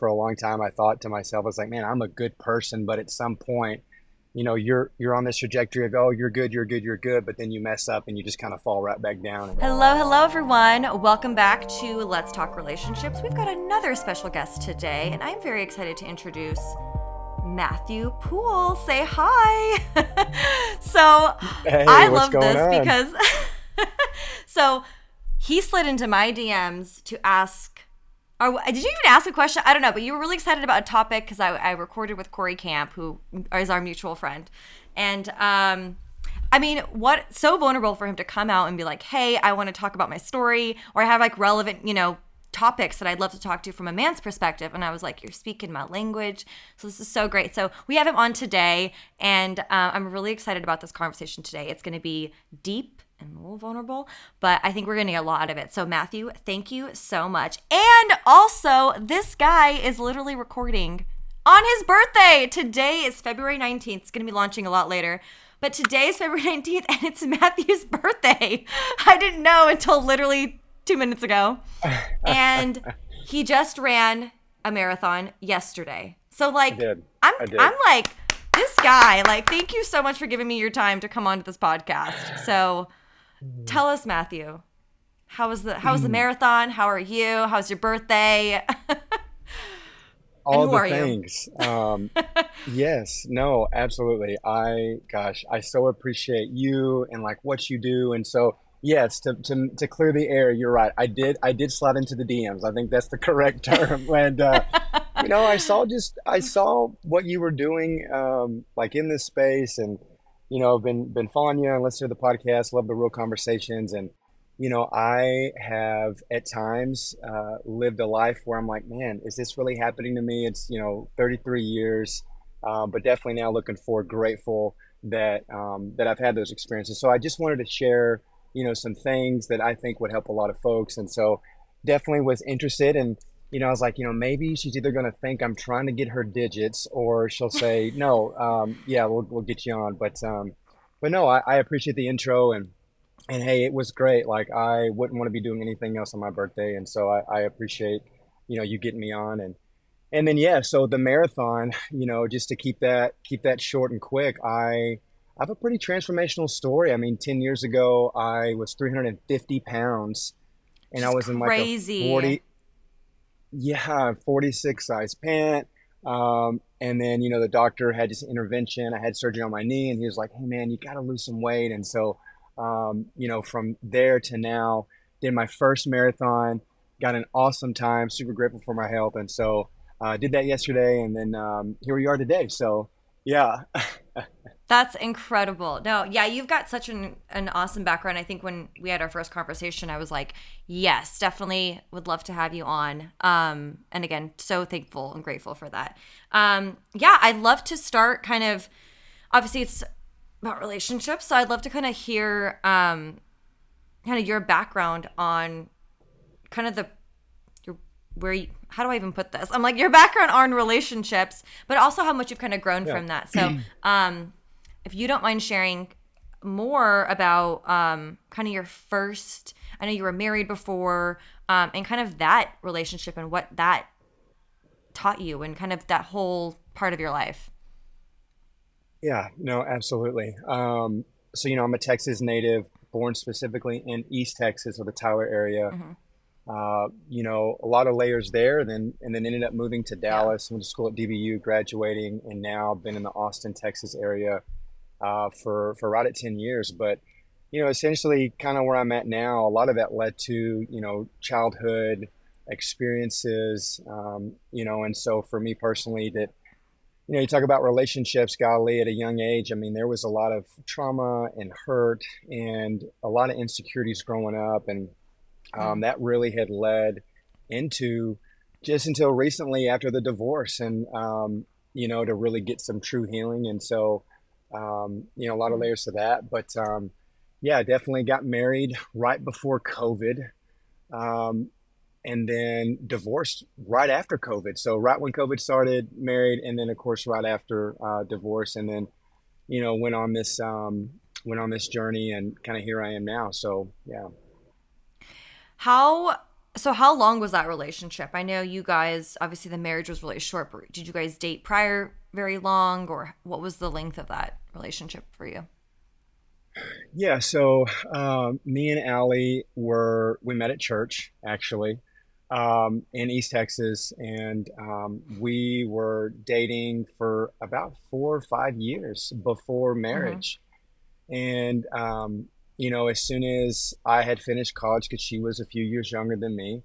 for a long time, I thought to myself, I was like, man, I'm a good person. But at some point, you're on this trajectory of, oh, you're good, you're good, you're good. But then you mess up and you just kind of fall right back down. And Hello, everyone. Welcome back to Let's Talk Relationships. We've got another special guest today, and I'm very excited to introduce Matthew Poole. Say hi. So hey, I what's love going this on? because so he slid into my DMs to ask, or did you even ask a question? I don't know, but you were really excited about a topic because I recorded with Corey Camp, who is our mutual friend. And I mean, what so vulnerable for him to come out and be like, hey, I want to talk about my story, or I have like relevant, topics that I'd love to talk to from a man's perspective. And I was like, you're speaking my language. So this is so great. So we have him on today, and I'm really excited about this conversation today. It's going to be deep and a little vulnerable, but I think we're going to get a lot out of it. So Matthew, thank you so much. And also, this guy is literally recording on his birthday. Today is February 19th. It's going to be launching a lot later. But today is February 19th, and it's Matthew's birthday. I didn't know until literally 2 minutes ago. And he just ran a marathon yesterday. So I like did. I'm I did. I'm like, this guy, like, thank you so much for giving me your time to come onto this podcast. So tell us, Matthew, how was the marathon? How are you? How's your birthday? And All who the are you? things. Yes, no, absolutely. I so appreciate you and like what you do. And so, yes, to clear the air, you're right. I did slide into the DMs. I think that's the correct term. And I saw what you were doing, like in this space, and been following you and listening to the podcast. Love the real conversations, and I have at times lived a life where I'm like, man, is this really happening to me? It's 33 years, but definitely now looking forward, grateful that I've had those experiences. So I just wanted to share, some things that I think would help a lot of folks, and so definitely was interested. And I was like, maybe she's either going to think I'm trying to get her digits, or she'll say, no, yeah, we'll get you on. But no, I appreciate the intro, and hey, it was great. Like, I wouldn't want to be doing anything else on my birthday, and so I appreciate you getting me on. And then, yeah, so the marathon, just to keep that short and quick, I have a pretty transformational story. I mean, 10 years ago, I was 350 pounds, and Which I is was in like a crazy. 40, yeah, 46 size pant. And then, the doctor had just intervention. I had surgery on my knee, and he was like, hey, man, you got to lose some weight. And so, from there to now, did my first marathon, got an awesome time, super grateful for my health. And so, did that yesterday, and then here we are today. So, yeah. That's incredible. No, yeah, you've got such an awesome background. I think when we had our first conversation, I was like, yes, definitely would love to have you on. And again, so thankful and grateful for that. Yeah, I'd love to start kind of, obviously it's about relationships, so I'd love to kind of hear kind of your background on kind of the your where you, how do I even put this? I'm like, your background on relationships, but also how much you've kind of grown Yeah. from that. So, if you don't mind sharing more about kind of your first, I know you were married before, and kind of that relationship and what that taught you and kind of that whole part of your life. Yeah, no, absolutely. So, I'm a Texas native, born specifically in East Texas or the Tyler area. Hmm. A lot of layers there, and then ended up moving to Yeah. Dallas, went to school at DBU, graduating, and now been in the Austin, Texas area for right at 10 years. But, essentially kind of where I'm at now, a lot of that led to, childhood experiences, and so for me personally, that you talk about relationships, golly, at a young age. I mean, there was a lot of trauma and hurt and a lot of insecurities growing up. And Mm. that really had led into just until recently after the divorce, and, to really get some true healing. And so, a lot of Mm. layers to that. But yeah, definitely got married right before COVID. Um, and then divorced right after COVID. So right when COVID started, married, and then of course right after divorce, and then went on this journey, and kind of here I am now. So yeah, How? So how long was that relationship? I know you guys, obviously the marriage was really short, but did you guys date prior very long, or what was the length of that relationship for you? Yeah, so me and Allie we met at church actually, in East Texas, and we were dating for about 4 or 5 years before Mm-hmm. marriage. And as soon as I had finished college, because she was a few years younger than me,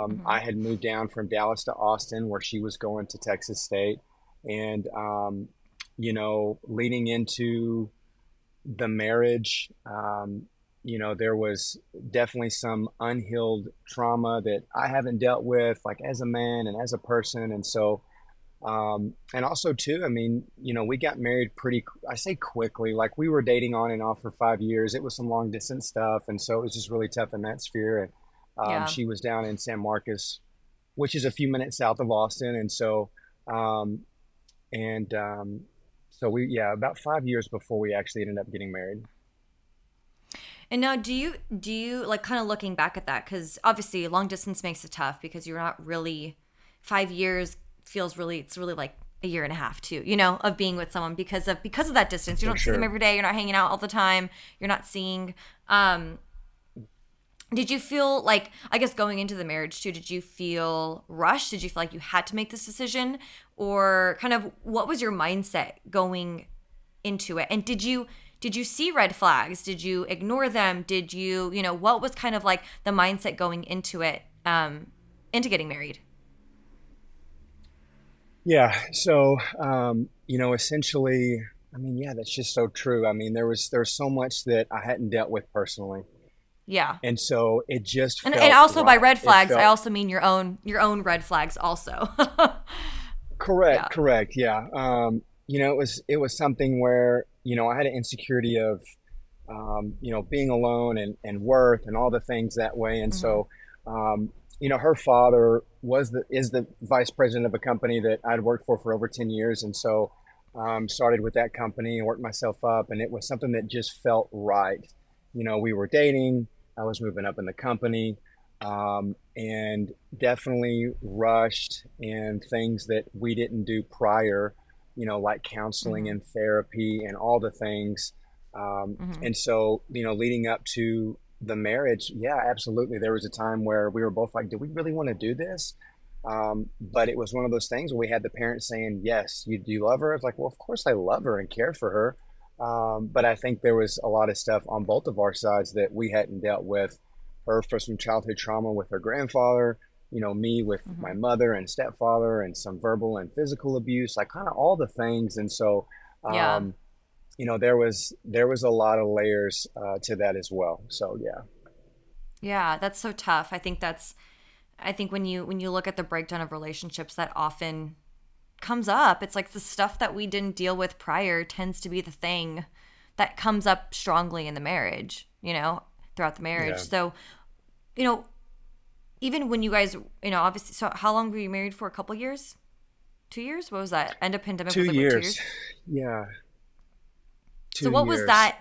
Mm-hmm. I had moved down from Dallas to Austin, where she was going to Texas State, and leading into the marriage, there was definitely some unhealed trauma that I haven't dealt with, like as a man and as a person. And so, and also too, I mean, we got married I say quickly, like we were dating on and off for 5 years. It was some long distance stuff. And so it was just really tough in that sphere. And Yeah. she was down in San Marcos, which is a few minutes south of Austin. And so, um, and yeah, about 5 years before we actually ended up getting married. And now, do you like kind of looking back at that? Because obviously, long distance makes it tough because you're not really 5 years feels really it's really like a year and a half too, of being with someone because of that distance. You For don't see them sure. every day. You're not hanging out all the time. You're not seeing. Did you feel like, I guess going into the marriage too? Did you feel rushed? Did you feel like you had to make this decision, or kind of what was your mindset going into it? And did you see red flags? Did you ignore them? Did what was kind of like the mindset going into it, into getting married? Yeah. So, essentially, I mean, yeah, that's just so true. I mean, there's so much that I hadn't dealt with personally. Yeah. And so it just And felt also by right. red It flags, I felt also mean your own red flags also. correct, Yeah. correct. Yeah. It was something where, I had an insecurity of, being alone and worth and all the things that way. And Hmm. so, her father is the vice president of a company that I'd worked for over 10 years. And so, started with that company and worked myself up. And it was something that just felt right. We were dating, I was moving up in the company, and definitely rushed in things that we didn't do prior, like counseling Hmm. and therapy and all the things. Hmm. And so, leading up to the marriage, yeah, absolutely. There was a time where we were both like, do we really want to do this? But it was one of those things where we had the parents saying, yes, do you love her? I was like, well, of course I love her and care for her. But I think there was a lot of stuff on both of our sides that we hadn't dealt with. Her for some childhood trauma with her grandfather, me with my Hmm. mother and stepfather, and some verbal and physical abuse, like kind of all the things. And so, Yeah. um, there was a lot of layers to that as well. So yeah, Yeah, that's so tough. I think when you look at the breakdown of relationships that often comes up, it's like the stuff that we didn't deal with prior tends to be the thing that comes up strongly in the marriage, throughout the marriage. yeah, So, you know, even when you guys, obviously, so how long were you married for? A couple years? 2 years? What was that? End of pandemic two was like, what, two years, years? yeah, So two what was years. that?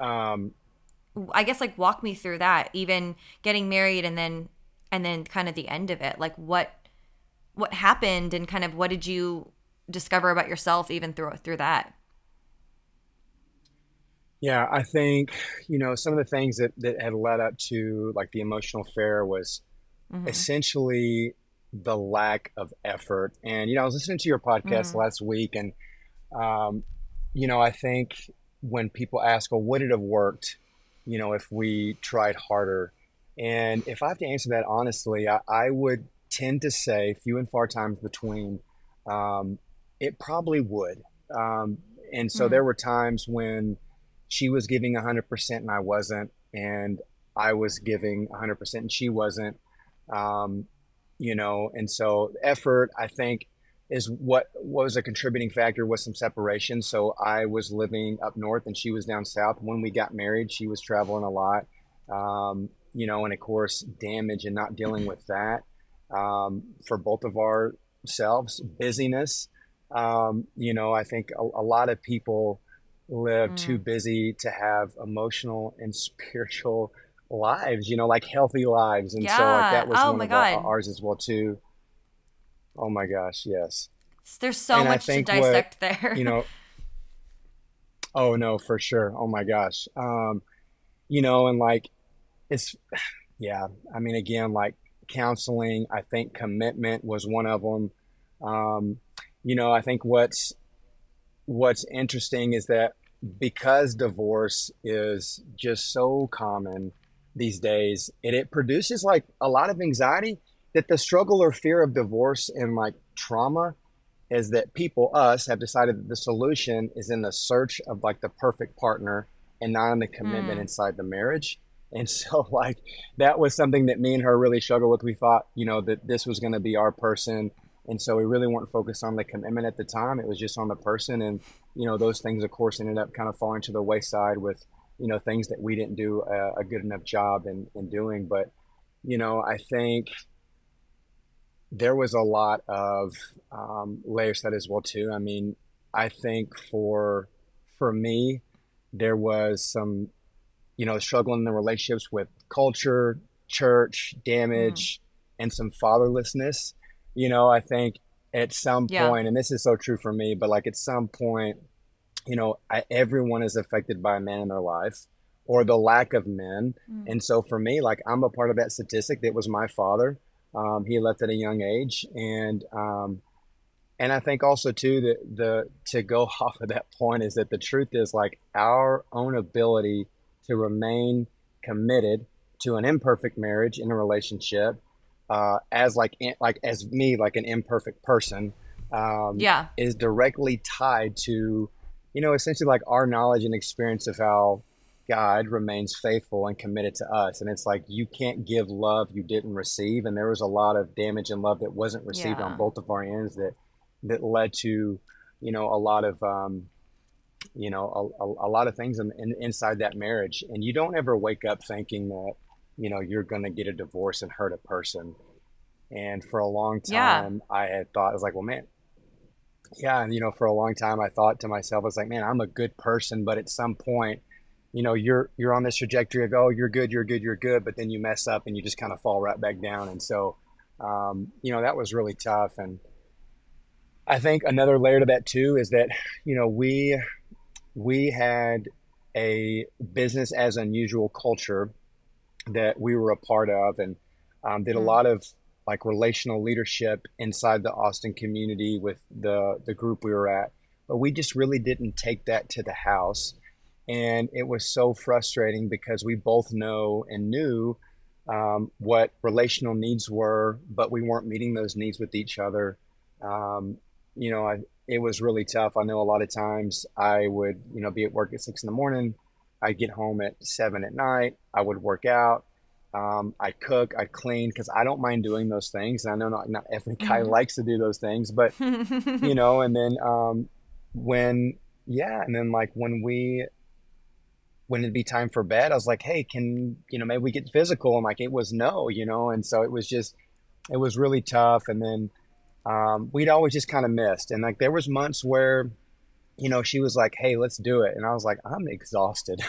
I guess like walk me through that, even getting married and then kind of the end of it. Like what happened and kind of what did you discover about yourself even through that? Yeah, I think some of the things that had led up to like the emotional affair was Mhm. essentially the lack of effort. And I was listening to your podcast Mhm. last week, and um, I think when people ask, well, would it have worked, if we tried harder? And if I have to answer that honestly, I would tend to say few and far times between, um, it probably would. Um, and so there Mhm. were times when she was giving 100% and I wasn't, and I was giving 100% and she wasn't. Um, and so effort, I think, is what was a contributing factor was some separation. So I was living up north and she was down south. When we got married, she was traveling a lot, and of course, damage and not dealing with that, for both of ourselves, busyness. I think a lot of people live too Mhm. busy to have emotional and spiritual lives, like healthy lives. And so like Yeah. that was Oh one my of God. ours as well too. Oh my gosh, yes. There's so And I much to think what, dissect there. you know, oh no, for sure. Oh my gosh. And like it's yeah, I mean again, like counseling, I think commitment was one of them. Um, I think what's interesting is that because divorce is just so common these days, it produces like a lot of anxiety, that the struggle or fear of divorce and like trauma is that people, us, have decided that the solution is in the search of like the perfect partner and not in the commitment Mm, inside the marriage. And so, like, that was something that me and her really struggled with. We thought, that this was going to be our person. And so we really weren't focused on the commitment at the time. It was just on the person. And, those things, of course, ended up kind of falling to the wayside with, things that we didn't do a good enough job in doing. But, I think there was a lot of layers to that as well too. I mean, I think for me, there was some struggling in the relationships with culture, church, mm. damage, and some fatherlessness. I think at some Yeah. point, and this is so true for me, but like at some point, everyone is affected by a man in their life or the lack of men. Mm. And so for me, like I'm a part of that statistic. That was my father. He left at a young age, and I think also too that the to go off of that point is that the truth is like our own ability to remain committed to an imperfect marriage in a relationship, as like as me, like an imperfect person, Yeah. is directly tied to essentially like our knowledge and experience of how God remains faithful and committed to us. And it's like you can't give love you didn't receive, and there was a lot of damage and love that wasn't received on Yeah. both of our ends that led to a lot of a lot of things inside that marriage. And you don't ever wake up thinking that you're going to get a divorce and hurt a person. And for a long Yeah. time I had thought, I was like, well, man, yeah. And for a long time I thought to myself, I was like, man, I'm a good person, but at some point you're on this trajectory of, oh, you're good, you're good, you're good, but then you mess up and you just kind of fall right back down. And so that was really tough. And I think another layer to that too is that we had a business as unusual culture that we were a part of, and did a Mm. lot of like relational leadership inside the Austin community with the group we were at. But we just really didn't take that to the house, and it was so frustrating because we both know and knew what relational needs were, but we weren't meeting those needs with each other. Um, it was really tough. I know a lot of times I would, be at work at 6 in the morning. I'd get home at 7 at night. I would work out. I cook, I clean, because I don't mind doing those things. And I know not every guy Mm-hmm. likes to do those things, but and then when yeah, and then like when it'd be time for bed, I was like, hey, can maybe we get physical? And like it was no, and so it was really tough. And then we'd always just kind of missed. And like there was months where she was like, hey, let's do it, and I was like, I'm exhausted.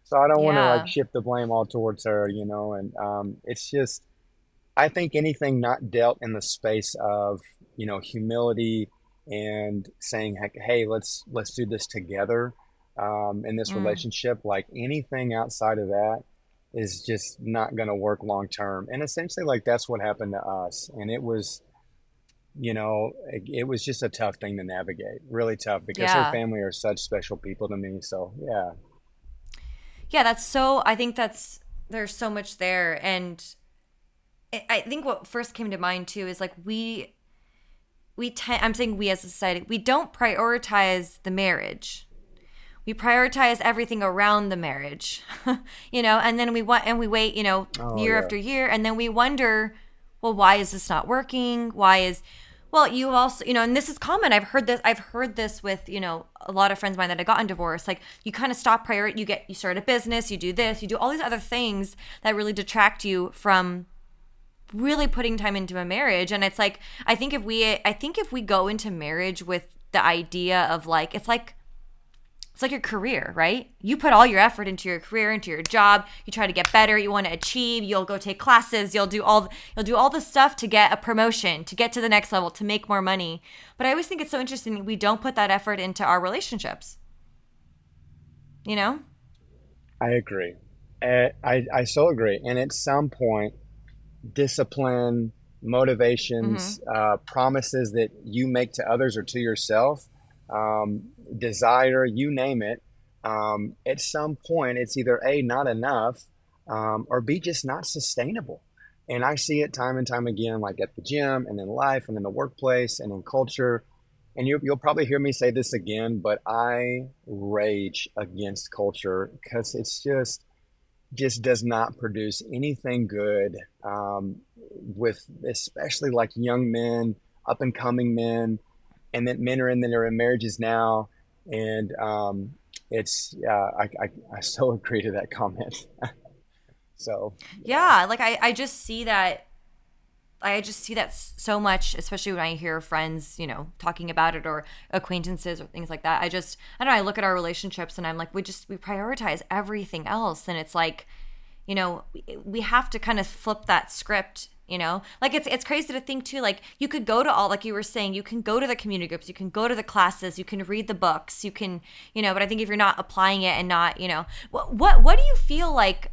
So I don't want to like Yeah. shift the blame all towards her, and it's just, I think anything not dealt in the space of humility and saying, hey, let's do this together, in this Mm. relationship, like anything outside of that is just not going to work long term. And essentially like that's what happened to us. And it was just a tough thing to navigate, really tough, because her Yeah. family are such special people to me. So yeah. Yeah, that's so I think that's there's so much there. And I think what first came to mind too is like I'm saying we as a society, we don't prioritize the marriage. We prioritize everything around the marriage. And then we wait, Oh year yeah. after year, and then we wonder, well, why is this not working? Well, you also, and this is common. I've heard this with, a lot of friends of mine that have gotten divorced. Like you kind of stop you start a business, you do this, you do all these other things that really detract you from really putting time into a marriage. And it's like, I think if we go into marriage with the idea of like, it's like It's like your career, right? You put all your effort into your career, into your job. You try to get better. You want to achieve. You'll go take classes. You'll do all the stuff to get a promotion, to get to the next level, to make more money. But I always think it's so interesting that we don't put that effort into our relationships. You know? I agree. I so agree. And at some point, discipline, motivations, promises that you make to others or to yourself, desire, you name it. At some point, it's either A, not enough, or B, just not sustainable. And I see it time and time again, like at the gym and in life and in the workplace and in culture. And you'll probably hear me say this again, but I rage against culture because it's just does not produce anything good, with especially like young men, up and coming men, and that men are in that are in marriages now, and it's I so agree to that comment. So yeah. Yeah. Like I just see that. I just see that so much, especially when I hear friends, talking about it or acquaintances or things like that. I don't know. I look at our relationships and I'm like, we prioritize everything else. And it's like, we have to kind of flip that script, like it's crazy to think too, like you could go to all, like you were saying, you can go to the community groups, you can go to the classes, you can read the books, you can, but I think if you're not applying it and not, what do you feel like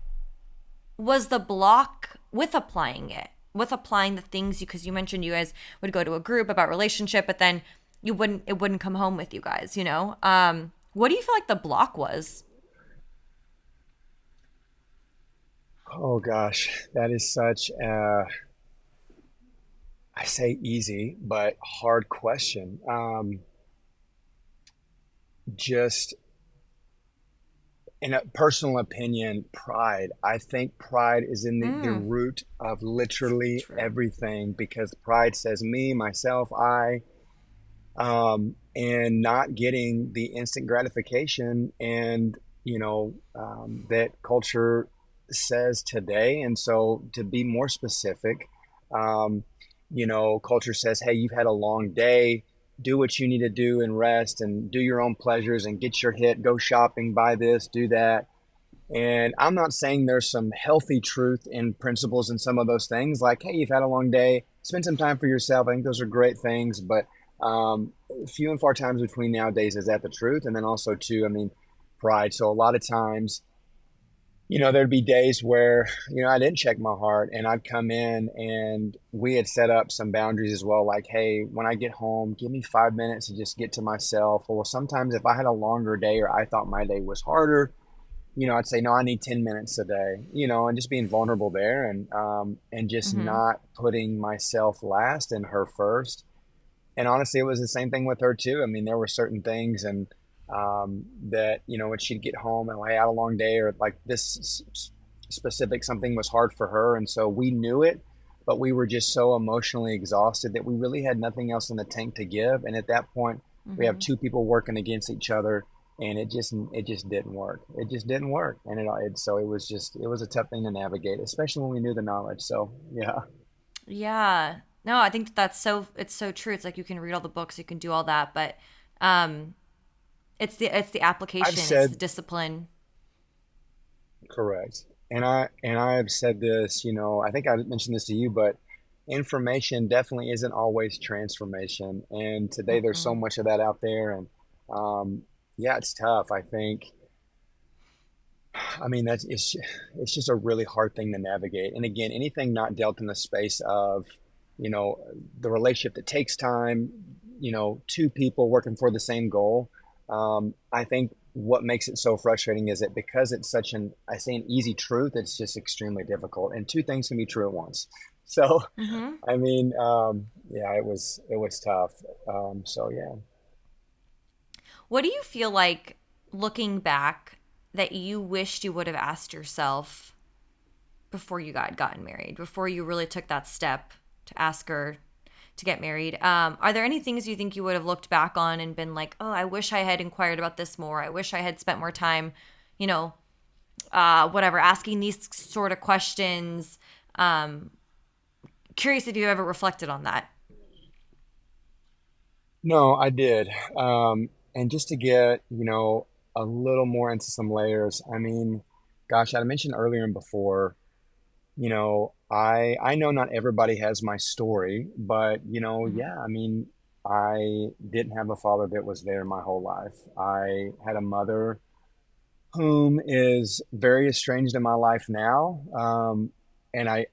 was the block with applying it, with applying the things, because you mentioned you guys would go to a group about relationship, but then it wouldn't come home with you guys, what do you feel like the block was? Oh gosh, that is such a, I say easy but hard question. Just in a personal opinion, pride. I think pride is in the Mm, root of so literally true. everything, because pride says me, myself, I, and not getting the instant gratification and, that culture says today. And so to be more specific, um, culture says, hey, you've had a long day. Do what you need to do and rest and do your own pleasures and get your hit, go shopping, buy this, do that. And I'm not saying there's some healthy truth in principles in some of those things, like, hey, you've had a long day, spend some time for yourself. I think those are great things, but few and far times between nowadays is that the truth. And then also, too, I mean, pride. So a lot of times, there'd be days where, I didn't check my heart and I'd come in and we had set up some boundaries as well. Like, hey, when I get home, give me 5 minutes to just get to myself. Or sometimes if I had a longer day or I thought my day was harder, I'd say, no, I need 10 minutes a day, and just being vulnerable there, and just Mm-hmm. not putting myself last and her first. And honestly, it was the same thing with her too. I mean, there were certain things and, that, when she'd get home and I had a long day or like this specific something was hard for her. And so we knew it, but we were just so emotionally exhausted that we really had nothing else in the tank to give. And at that point, we have Mm-hmm. two people working against each other, and it just didn't work. It just didn't work. And so it was a tough thing to navigate, especially when we knew the knowledge. So yeah, Yeah. No, I think it's so true. It's like you can read all the books, you can do all that, but um it's the I've application, it's the said discipline. correct. And I've said this, I think I mentioned this to you, but information definitely isn't always transformation. And today there's so Mm-mm. much of that out there, and yeah, it's tough. I think, I mean, it's just a really hard thing to navigate. And again, anything not dealt in the space of, you know, the relationship that takes time, two people working for the same goal. I think what makes it so frustrating is that because it's such I say an easy truth, it's just extremely difficult. And two things can be true at once. So, Mm-hmm. I mean, yeah, it was tough. So yeah. What do you feel like, looking back, that you wished you would have asked yourself before you got gotten married, before you really took that step to ask her to get married? Are there any things you think you would have looked back on and been like, oh, I wish I had inquired about this more. I wish I had spent more time, you know, whatever, asking these sort of questions. Um, Curious if you ever reflected on that. No, I did. And just to get, a little more into some layers. I mean, gosh, I mentioned earlier and before, I know not everybody has my story, but Mhm. yeah, I mean, I didn't have a father that was there my whole life. I had a mother whom is very estranged in my life now. And I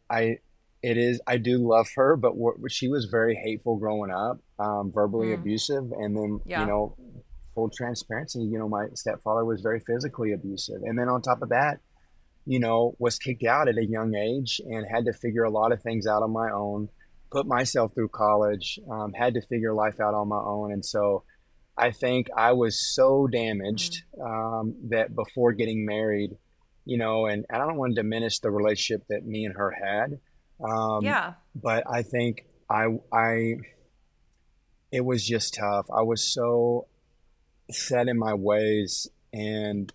do love her, but she was very hateful growing up, verbally Mm. abusive. And then, Yeah. full transparency, my stepfather was very physically abusive. And then on top of that, was kicked out at a young age and had to figure a lot of things out on my own, put myself through college, had to figure life out on my own. And so, I think I was so Mm. damaged that before getting married, and I don't want to diminish the relationship that me and her had, Yeah. but I think I, it was just tough. I was so set in my ways, and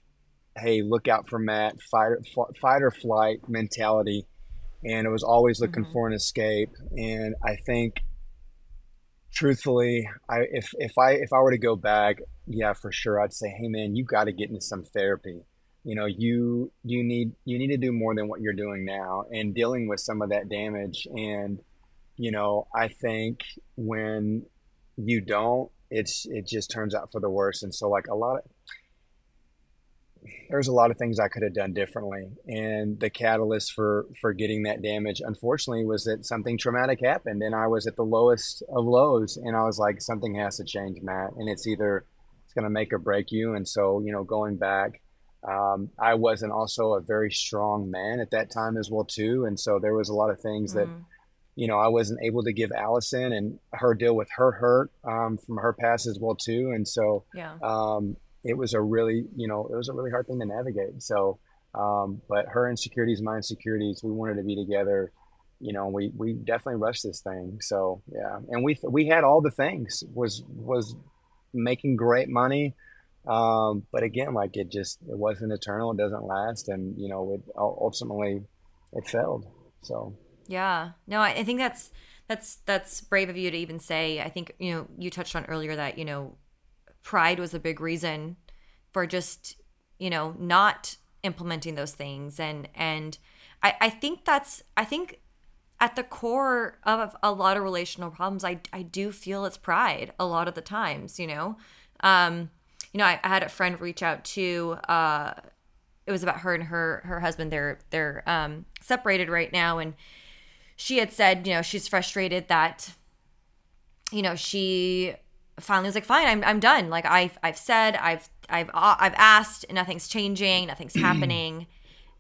hey, look out for Matt, fight or flight mentality, and it was always looking Mhm. for an escape. And I think truthfully, if I were to go back, yeah, for sure, I'd say, hey man, you got to get into some therapy. You need to do more than what you're doing now, and dealing with some of that damage. And I think when you don't, it just turns out for the worse. And so, like there's a lot of things I could have done differently. And the catalyst for getting that damage, unfortunately, was that something traumatic happened, and I was at the lowest of lows, and I was like, something has to change, Matt, and it's going to make or break you. And so, going back, I wasn't also a very strong man at that time as well too, and so there was a lot of things that Mm. I wasn't able to give Allison and her deal with her hurt from her past as well too. And so Yeah. um, it was a really hard thing to navigate. So, but her insecurities, my insecurities, we wanted to be together. We definitely rushed this thing. So yeah, and we had all the things. Was making great money, but again, like it wasn't eternal. It doesn't last, and ultimately it failed. So. Yeah. No, I think that's brave of you to even say. I think, you touched on earlier that, pride was a big reason for just, not implementing those things. And I think at the core of a lot of relational problems, I do feel it's pride a lot of the times, Um, I had a friend reach out to it was about her and her husband. They're separated right now, and she had said, she's frustrated that, she finally was like, fine, I'm done. Like I've said, I've asked, and nothing's changing, nothing's happening,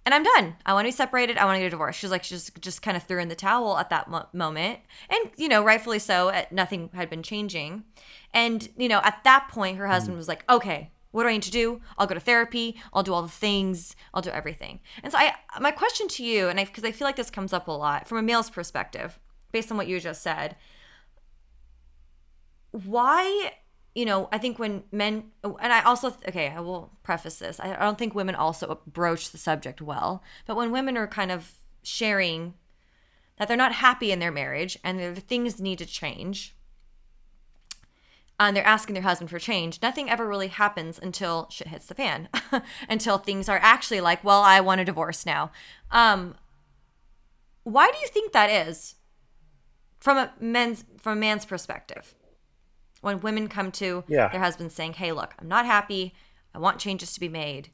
and I'm done. I want to be separated. I want to get a divorce. She's like, she just kind of threw in the towel at that moment, and rightfully so. Nothing had been changing, and at that point, her husband was like, okay. What do I need to do? I'll go to therapy. I'll do all the things. I'll do everything. And so, my question to you, and because I feel like this comes up a lot from a male's perspective, based on what you just said, why, I think when men, and I also, okay, I will preface this, I don't think women also broach the subject well, but when women are kind of sharing that they're not happy in their marriage and their things need to change, and they're asking their husband for change, nothing ever really happens until shit hits the fan, until things are actually like, well, I want a divorce now. Um, why do you think that is from a man's perspective? When women come to Yeah. their husbands saying, hey, look, I'm not happy. I want changes to be made.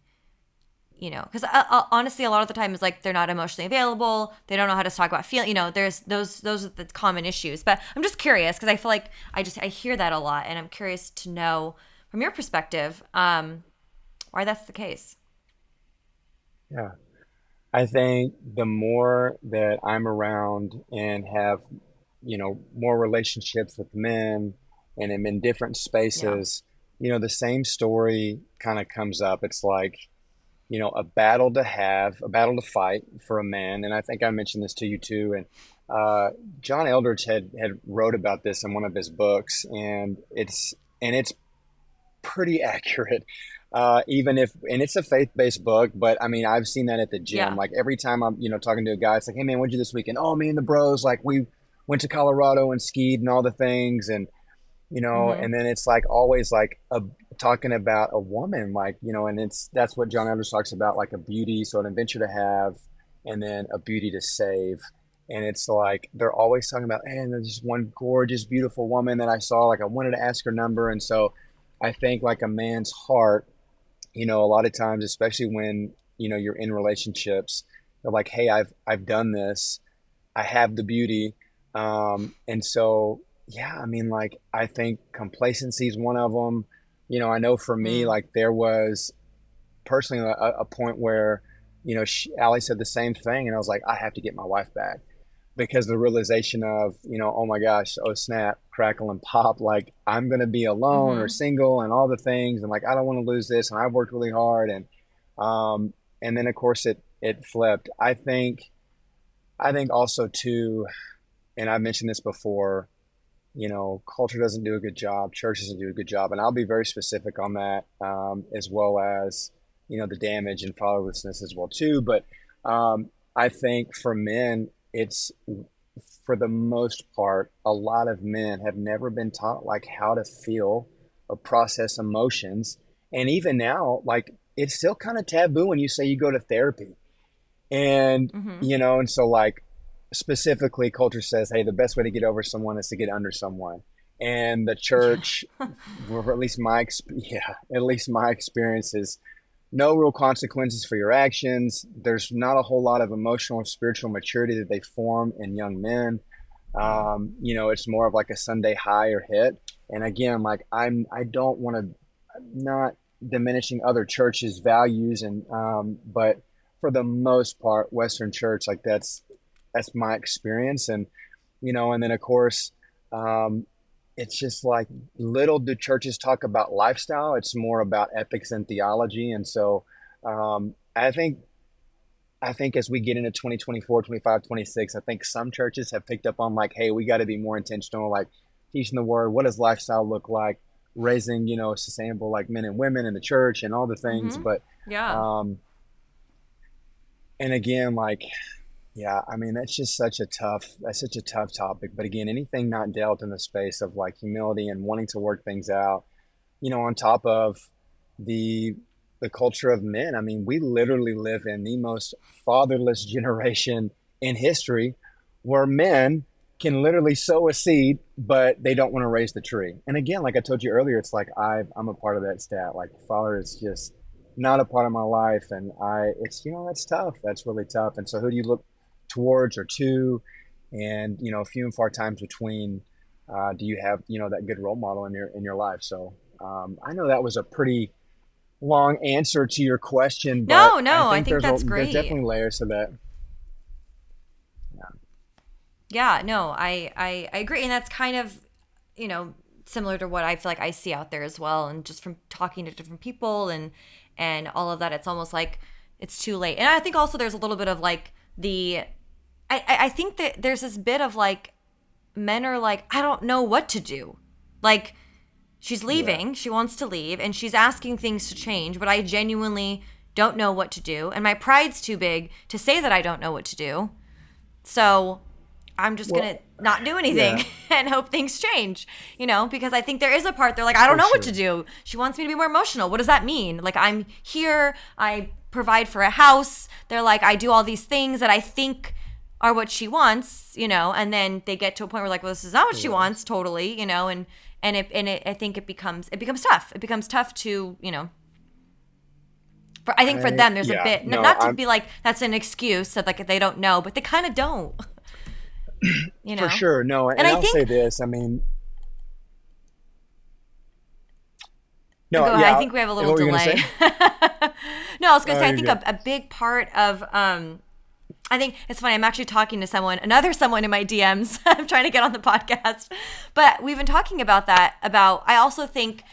Because honestly, a lot of the time it's like they're not emotionally available. They don't know how to talk about feeling. There's those are the common issues. But I'm just curious because I feel like I hear that a lot, and I'm curious to know from your perspective why that's the case. Yeah. I think the more that I'm around and have, more relationships with men and am in different Yeah. spaces, the same story kind of comes up. It's like, a battle to have, a battle to fight for a man. And I think I mentioned this to you too. And John Eldridge had wrote about this in one of his books, and it's pretty accurate. Even if, and it's a faith-based book, but I mean, I've seen that at the gym. Yeah. Like every time I'm, talking to a guy, it's like, hey man, what'd you do this weekend? Oh, me and the bros, like we went to Colorado and skied and all the things. And Mm-hmm. and then it's like always like talking about a woman, like, and that's what John Evans talks about, like a beauty, so an adventure to have, and then a beauty to save. And it's like they're always talking about, and there's this one gorgeous, beautiful woman that I saw, like I wanted to ask her number. And so I think like a man's heart, a lot of times, especially when, you're in relationships, they're like, hey, I've done this. I have the beauty. And so, yeah, I mean, like, I think complacency is one of them. I know for me, Mm. like there was personally a point where, Allie said the same thing. And I was like, I have to get my wife back because the realization of, oh my gosh, oh snap, crackle and pop, like I'm going to be alone or Mm-hmm. single and all the things. And like, I don't want to lose this. And I've worked really hard. And then of course it flipped. I think also too, and I've mentioned this before, culture doesn't do a good job, church doesn't do a good job, and I'll be very specific on that, as well as the damage and fatherlessness as well too. But I think for men, it's for the most part, a lot of men have never been taught like how to feel or process emotions, and even now, like it's still kind of taboo when you say you go to therapy, and Mm-hmm. and so like specifically culture says, hey, the best way to get over someone is to get under someone. And the Yeah. church, or at least yeah, at least my experience is no real consequences for your actions. There's not a whole lot of emotional or spiritual maturity that they form in young men. Mm. It's more of like a Sunday high or hit. And again, like I don't want to, not diminishing other churches' values, and but for the most part, Western church, like that's my experience. And and then of course, um, it's just like little do churches talk about lifestyle. It's more about ethics and theology. And so I think as we get into 2024, 25, 26, I think some churches have picked up on like, hey, we got to be more intentional, like teaching the word. What does lifestyle look like? Raising, sustainable like men and women in the church and all the things. Mm-hmm. But Yeah. um, and again, like, yeah, I mean, that's such a tough topic. But again, anything not dealt in the space of like humility and wanting to work things out, on top of the the culture of men. I mean, we literally live in the most fatherless generation in history, where men can literally sow a seed, but they don't want to raise the tree. And again, like I told you earlier, it's like I'm a part of that stat. Like father is just not a part of my life, and it's that's tough. That's really tough. And so, who do you look towards or to? And few and far times between. Do you have that good role model in your life? So I know that was a pretty long answer to your question, but No, I no, I think think there's that's there's great. definitely layers to that. Yeah. Yeah, no, I agree. And that's kind of, you know, similar to what I feel like I see out there as well. And just from talking to different people and all of that, it's almost like it's too late. And I think also there's a little bit of like I think that there's this bit of like men are like, I don't know what to do. Like she's Yeah. leaving, she wants to leave, and she's asking things to change, but I genuinely don't know what to do. And my pride's too big to say that I don't know what to do. So I'm just Well, gonna not do anything yeah, and hope things change, you know, because I think there is a part they're like, I don't for know what to sure. do. She wants me to be more emotional. What does that mean? Like, I'm here, I provide for a house. They're like, I do all these things that I think are what she wants, you know, and then they get to a point where like, well, this is not what she Right. wants totally, you know, and I think it becomes tough. It becomes tough to, you know, I think for them there's a Yeah, bit no, not to I'm be like that's an excuse that like they don't know, but they kind of don't, you for know. sure. No, And and I I'll say think this. I mean, no, go ahead. I yeah. think we have a What little were you gonna delay. say? No, I was going to Oh, say I you're think good. a big part of I think it's funny. I'm actually talking to someone in my DMs. I'm trying to get on the podcast, but we've been talking about that. About I also think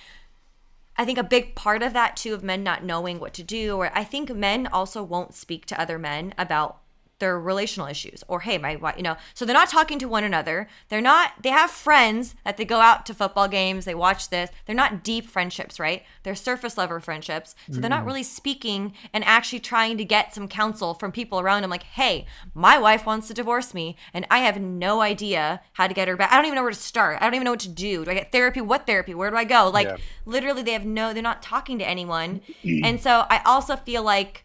a big part of that too of men not knowing what to do, or I think men also won't speak to other men about their relational issues, or hey, my wife, so they're not talking to one another. They have friends that they go out to football games, they watch this. They're not deep friendships, right? They're surface level friendships. So they're not really speaking and actually trying to get some counsel from people around them, like, hey, my wife wants to divorce me and I have no idea how to get her back. I don't even know where to start. I don't even know what to do. Do I get therapy? What therapy? Where do I go? Like, Yeah. literally, they're not talking to anyone. And so I also feel like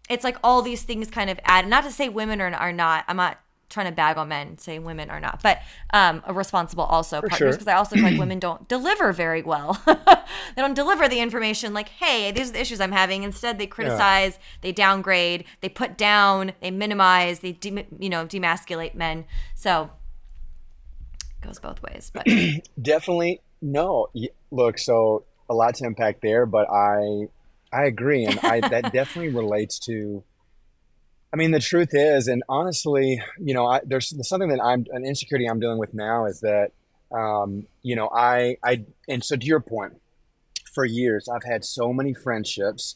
it's like all these things kind of add, not to say women are not, I'm not trying to bag on men saying women are not, but a responsible also For partners, sure. because I also feel like women don't deliver very well. They don't deliver the information like, hey, these are the issues I'm having. Instead, they Yeah. criticize, they downgrade, they put down, they minimize, they demasculate men. So it goes both ways, but Definitely no. Look, so a lot to unpack there, but I agree, and I that definitely relates to. I mean, the truth is, and honestly, there's something that an insecurity I'm dealing with now is that, and so to your point, for years I've had so many friendships,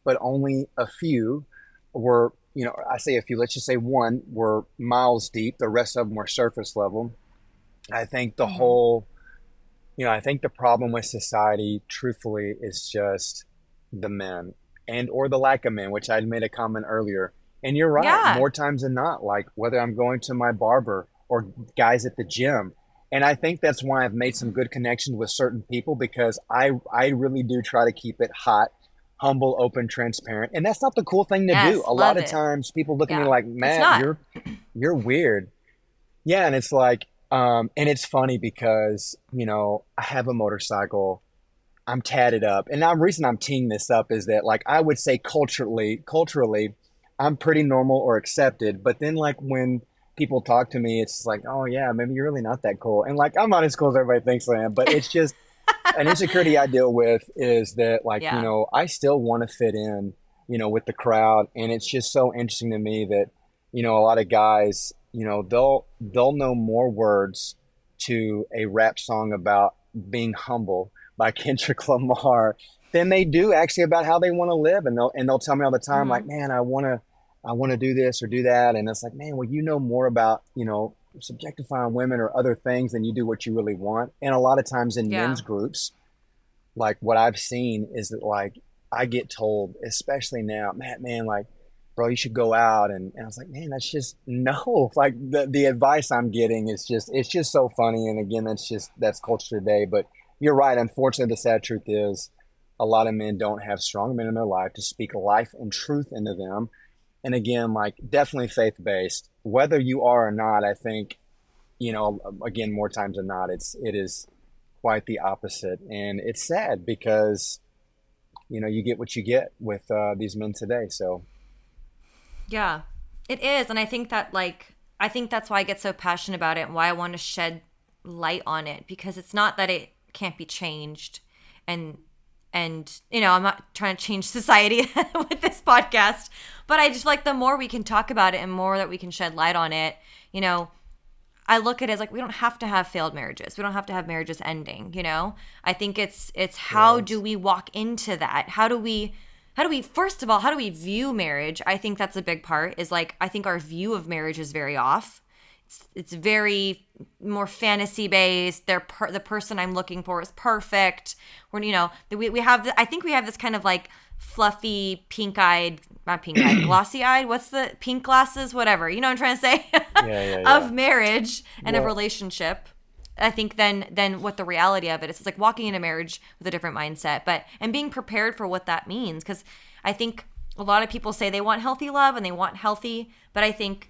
but only a few were, I say a few, let's just say one were miles deep. The rest of them were surface level. I think the mm-hmm. whole I think the problem with society, truthfully, is just the men and or the lack of men, which I made a comment earlier. And you're right, Yeah. more times than not, like whether I'm going to my barber or guys at the gym. And I think that's why I've made some good connections with certain people because I really do try to keep it hot, humble, open, transparent. And that's not the cool thing to do. Yes, A lot love of it. times people look at me Yeah. like, It's Matt, not. you're weird. Yeah, and it's like, and it's funny because, I have a motorcycle, I'm tatted up. And now the reason I'm teeing this up is that like I would say culturally, I'm pretty normal or accepted. But then like when people talk to me, it's like, oh yeah, maybe you're really not that cool. And like I'm not as cool as everybody thinks I am. But it's just an insecurity I deal with is that like, Yeah. I still want to fit in, with the crowd. And it's just so interesting to me that, a lot of guys, they'll know more words to a rap song about being humble by Kendrick Lamar than they do actually about how they want to live. And they'll tell me all the time, Mm-hmm. like, man, I want to do this or do that. And it's like, man, well, you know more about, subjectifying women or other things than you do what you really want. And a lot of times in Yeah. men's groups, like what I've seen is that like I get told, especially now, man, like, bro, you should go out. And I was like, man, that's just no. Like the advice I'm getting is it's just so funny. And again, that's culture today. But you're right. Unfortunately, the sad truth is a lot of men don't have strong men in their life to speak life and truth into them. And again, like definitely faith based, whether you are or not, I think, again, more times than not, it is quite the opposite. And it's sad because, you get what you get with these men today. So, Yeah, it is. And I think that, like, I think that's why I get so passionate about it and why I want to shed light on it, because it's not that it can't be changed. And, I'm not trying to change society with this podcast, but I just like the more we can talk about it and more that we can shed light on it, you know, I look at it as like we don't have to have failed marriages. We don't have to have marriages ending. I think it's how correct. do we walk into that? How do we first of all, how do we view marriage? I think that's a big part is like I think our view of marriage is very off. It's very more fantasy based. The person I'm looking for is perfect. We have I think we have this kind of like fluffy pink eyed, not pink eyed, glossy eyed. What's the pink glasses? Whatever. You know what I'm trying to say? Yeah, yeah, yeah. Of marriage and of Well, relationship. I think then what the reality of it is, it's like walking into marriage with a different mindset, and being prepared for what that means. Because I think a lot of people say they want healthy love and they want healthy, but I think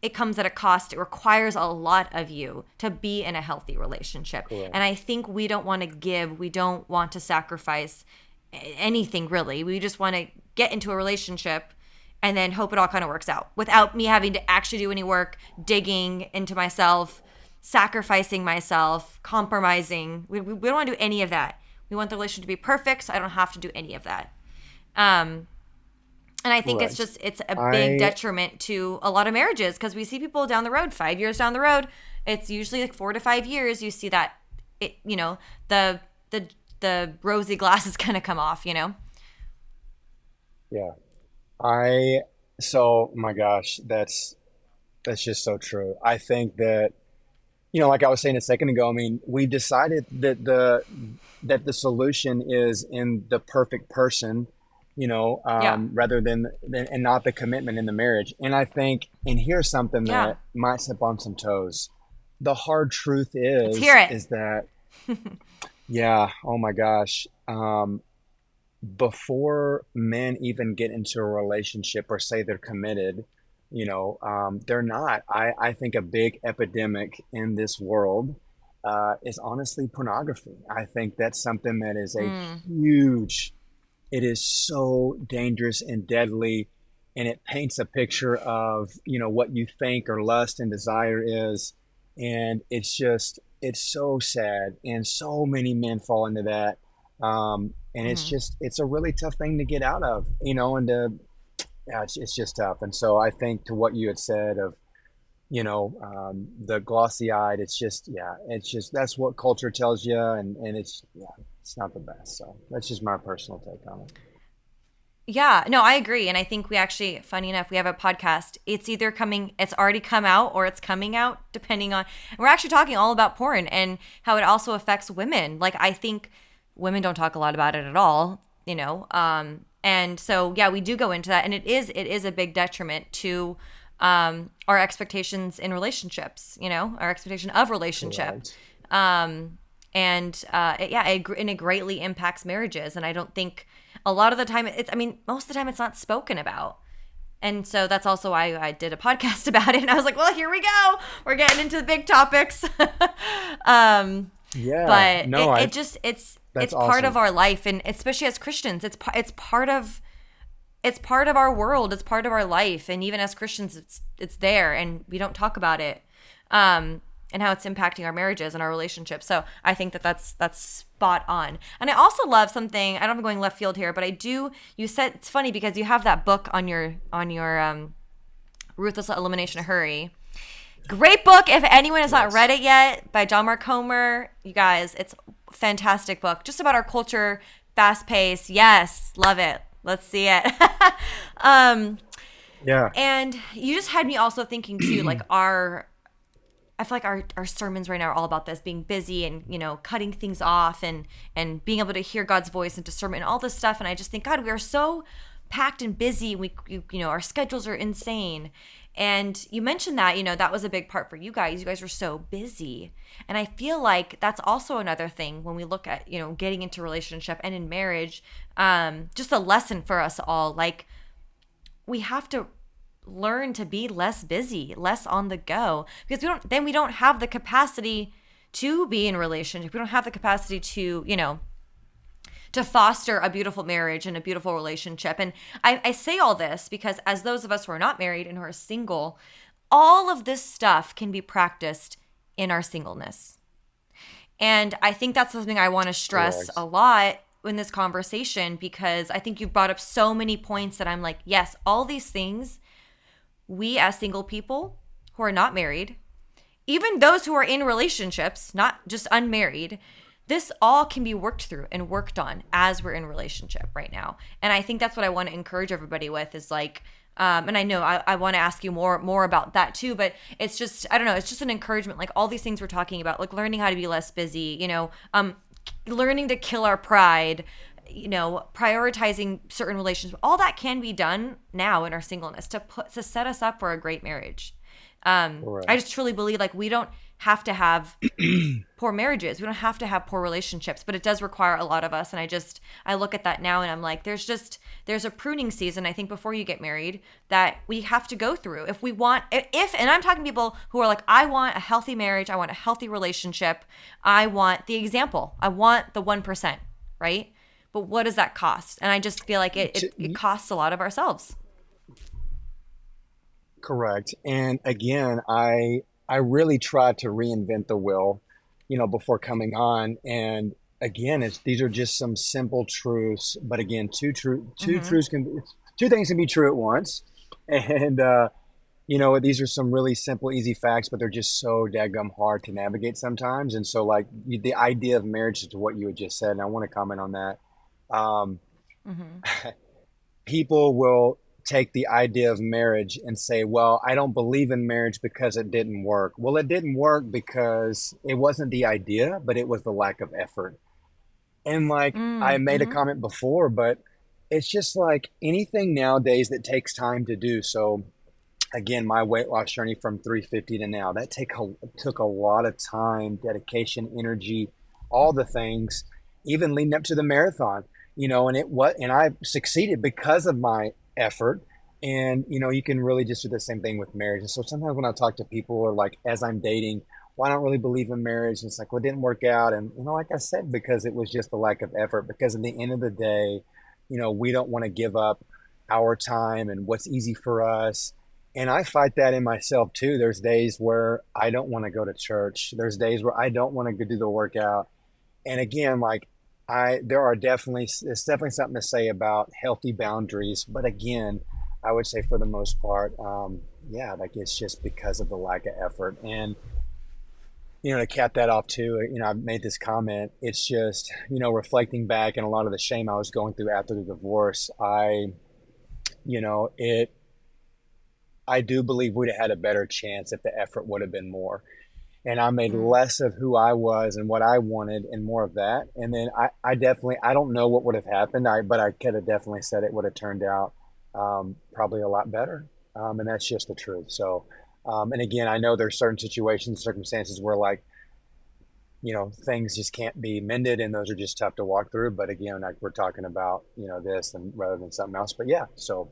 it comes at a cost. It requires a lot of you to be in a healthy relationship. correct. And I think we don't want to give, we don't want to sacrifice anything really. We just want to get into a relationship and then hope it all kind of works out without me having to actually do any work, digging into myself, sacrificing myself, compromising. We don't want to do any of that. We want the relationship to be perfect, so I don't have to do any of that. Um, and I think Correct. it's a big I detriment to a lot of marriages because we see people down the road, 5 years down the road, it's usually like 4 to 5 years. You see that the the the rosy glasses kind of come off. yeah. I So, my gosh, that's just so true. I think that, like I was saying a second ago, I mean, we decided that the solution is in the perfect person, Yeah. rather than and not the commitment in the marriage. And I think, and here's something Yeah. that might step on some toes. The hard truth Let's hear it. is that, yeah, oh my gosh, before men even get into a relationship or say they're committed, they're not. I think a big epidemic in this world is honestly pornography. I think that's something that is a Mm. huge, it is so dangerous and deadly. And it paints a picture of, what you think or lust and desire is. And it's so sad. And so many men fall into that. And Hmm. it's a really tough thing to get out of, and yeah, it's just tough. And so I think to what you had said of, the glossy eyed, yeah, it's just, that's what culture tells you. And yeah, it's not the best. So that's just my personal take on it. Yeah, no, I agree. And I think we actually, funny enough, we have a podcast. It's either coming, it's already come out or it's coming out, depending on. And we're actually talking all about porn and how it also affects women. Like, I think women don't talk a lot about it at all, you know? And so, yeah, we do go into that. And it is a big detriment to our expectations in relationships, our expectation of relationship. Correct. Um, and it greatly impacts marriages. And I don't think a lot of the time I mean, most of the time it's not spoken about. And so that's also why I did a podcast about it. And I was like, well, here we go. We're getting into the big topics. um, Yeah. but No, it just, it's that's part of awesome. our life. And especially as Christians, it's part of our world. It's part of our life. And even as Christians, it's there and we don't talk about it. And how it's impacting our marriages and our relationships. So I think that's spot on. And I also love something. I don't know if I'm going left field here, but I do. You said it's funny because you have that book on your Ruthless Elimination of Hurry. Great book. If anyone has not read Yes. it yet, by John Mark Comer, you guys, it's a fantastic book. Just about our culture, fast paced. Yes, love it. Let's see it. um, Yeah. and you just had me also thinking too, like I feel like our sermons right now are all about this being busy and cutting things off and being able to hear God's voice and discernment and all this stuff. And I just think, God, we are so packed and busy. Our schedules are insane. And you mentioned that that was a big part for you guys. You guys were so busy, and I feel like that's also another thing when we look at getting into relationship and in marriage. Just a lesson for us all. Like we have to learn to be less busy, less on the go because we don't have the capacity to be in a relationship. We don't have the capacity to foster a beautiful marriage and a beautiful relationship. And I say all this because as those of us who are not married and who are single, all of this stuff can be practiced in our singleness. And I think that's something I want to stress Correct. a lot in this conversation because I think you've brought up so many points that I'm like, yes, all these things we as single people who are not married, even those who are in relationships, not just unmarried, this all can be worked through and worked on as we're in relationship right now. And I think that's what I want to encourage everybody with is like, and I know I want to ask you more about that too, but it's just I don't know, it's just an encouragement. Like all these things we're talking about, like learning how to be less busy, learning to kill our pride, prioritizing certain relationships, all that can be done now in our singleness to set us up for a great marriage. I just Correct. truly believe like we don't have to have poor marriages. We don't have to have poor relationships, but it does require a lot of us. And I look at that now and I'm like, there's a pruning season, I think, before you get married that we have to go through. If we want, and I'm talking to people who are like, I want a healthy marriage. I want a healthy relationship. I want the example. I want the 1%, right? But what does that cost? And I just feel like it costs a lot of ourselves. Correct. And again, I really tried to reinvent the wheel, before coming on. And again, these are just some simple truths. But again, two Mm-hmm. truths two things can be true at once. And these are some really simple, easy facts, but they're just so daggum hard to navigate sometimes. And so, like the idea of marriage to what you had just said, and I want to comment on that. Um, Mm-hmm. People will take the idea of marriage and say, well, I don't believe in marriage because it didn't work. Well, it didn't work because it wasn't the idea, but it was the lack of effort. And like I made a Mm-hmm. comment before, but it's just like anything nowadays that takes time to do. So again, my weight loss journey from 350 to now, that took a lot of time, dedication, energy, all the things, even leading up to the marathon, and I succeeded because of my effort. And, you can really just do the same thing with marriage. And so sometimes when I talk to people or like, as I'm dating, well, I don't really believe in marriage. And it's like, well, it didn't work out. And, like I said, because it was just the lack of effort, because at the end of the day, we don't want to give up our time and what's easy for us. And I fight that in myself too. There's days where I don't want to go to church. There's days where I don't want to go do the workout. And again, like there's definitely something to say about healthy boundaries. But again, I would say for the most part, yeah, like it's just because of the lack of effort. And, to cap that off too, I've made this comment. It's just, reflecting back and a lot of the shame I was going through after the divorce, it I do believe we'd have had a better chance if the effort would have been more. And I made Mm. less of who I was and what I wanted and more of that. And then I definitely, I don't know what would have happened, but I could have definitely said it would have turned out probably a lot better. And that's just the truth. So, and again, I know there's certain situations, circumstances where like, things just can't be mended and those are just tough to walk through. But again, like we're talking about, this and rather than something else. But yeah, so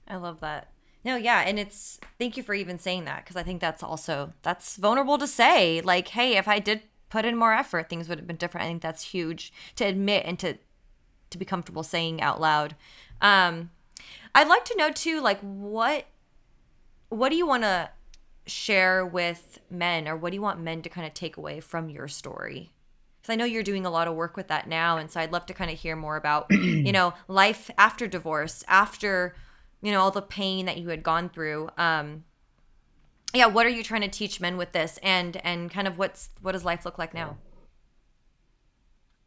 I love that. No, yeah, and it's thank you for even saying that because I think that's vulnerable to say. Like, hey, if I did put in more effort, things would have been different. I think that's huge to admit and to be comfortable saying out loud. Um, I'd like to know too, like what do you want to share with men, or what do you want men to kind of take away from your story? Because I know you're doing a lot of work with that now, and so I'd love to kind of hear more about life after divorce, after all the pain that you had gone through. Yeah, what are you trying to teach men with this, and kind of what does life look like now?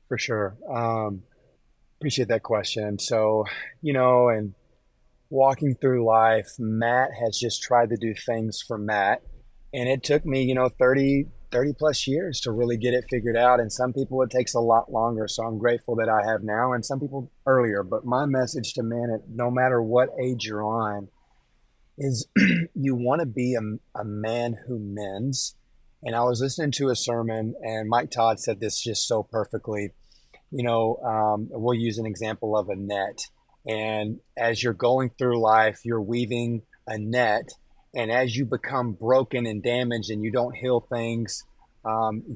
for sure. Appreciate that question. So, and walking through life, Matt has just tried to do things for Matt. And it took me, 30 plus years to really get it figured out. And some people, it takes a lot longer. So I'm grateful that I have now, and some people earlier. But my message to men, no matter what age you're on, is you want to be a man who mends. And I was listening to a sermon, and Mike Todd said this just so perfectly. We'll use an example of a net. And as you're going through life, you're weaving a net. And as you become broken and damaged and you don't heal things,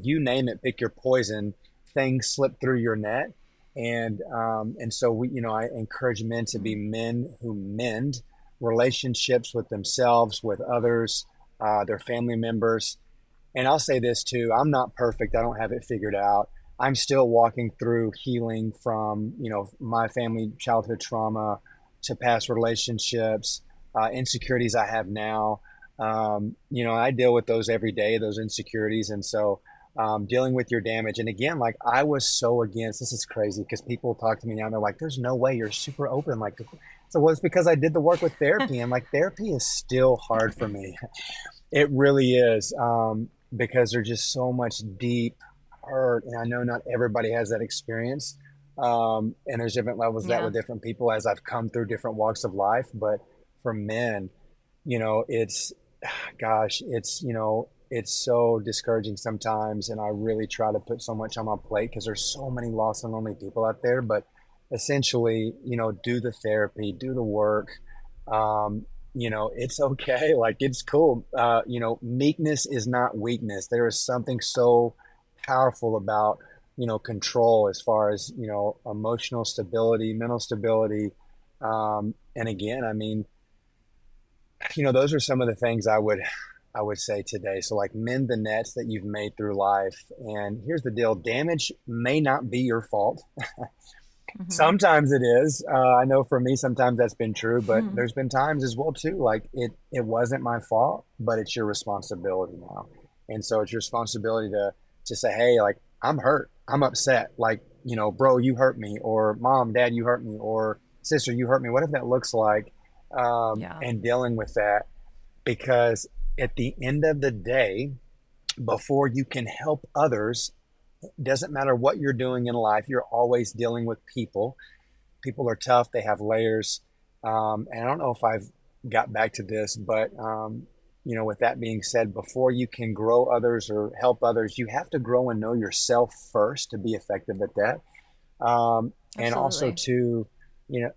you name it, pick your poison, things slip through your net. And so I encourage men to be men who mend relationships with themselves, with others, their family members. And I'll say this too, I'm not perfect. I don't have it figured out. I'm still walking through healing from, my family childhood trauma to past relationships, insecurities I have now. I deal with those every day, those insecurities. And so dealing with your damage. And again, like I was so against, this is crazy because people talk to me now and they're like, there's no way you're super open. Like, so well, it's because I did the work with therapy, and like therapy is still hard for me. It really is, because there's just so much deep hurt, and I know not everybody has that experience. And there's different levels of that Yeah. with different people as I've come through different walks of life. But for men, it's, gosh, it's so discouraging sometimes, and I really try to put so much on my plate because there's so many lost and lonely people out there. But essentially, do the therapy, do the work. It's okay. Like it's cool. Meekness is not weakness. There is something so powerful about, control as far as, emotional stability, mental stability. And again, I mean, those are some of the things I would say today. So like mend the nets that you've made through life. And here's the deal. Damage may not be your fault. Hmm. Sometimes it is. I know for me, sometimes that's been true, but there's been times as well too. Like it wasn't my fault, but it's your responsibility now. And so it's your responsibility to say, hey, like I'm hurt, I'm upset. Like, bro, you hurt me, or mom, dad, you hurt me, or sister, you hurt me. What if that looks like, Yeah. and dealing with that, because at the end of the day, before you can help others, doesn't matter what you're doing in life, you're always dealing with people. People are tough, they have layers. And I don't know if I've got back to this, but with that being said, before you can grow others or help others, you have to grow and know yourself first to be effective at that. And also Absolutely. to, you know,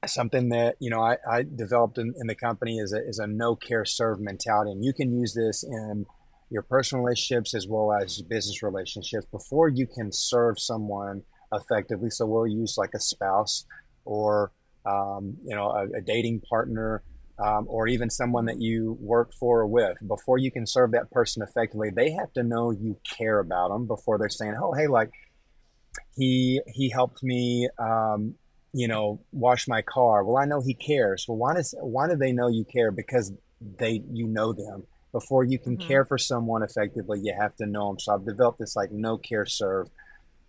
something that I developed in the company is a no care serve mentality, and you can use this in your personal relationships as well as business relationships. Before you can serve someone effectively, so we'll use like a spouse or a dating partner, or even someone Hmm. that you work for or with. Before you can serve that person effectively, they have to know you care about them before they're saying, oh, hey, like he helped me, wash my car. Well, I know he cares. Well, why do they know you care? Because you know them. Before you can Hmm. care for someone effectively, you have to know them. So I've developed this like no care serve.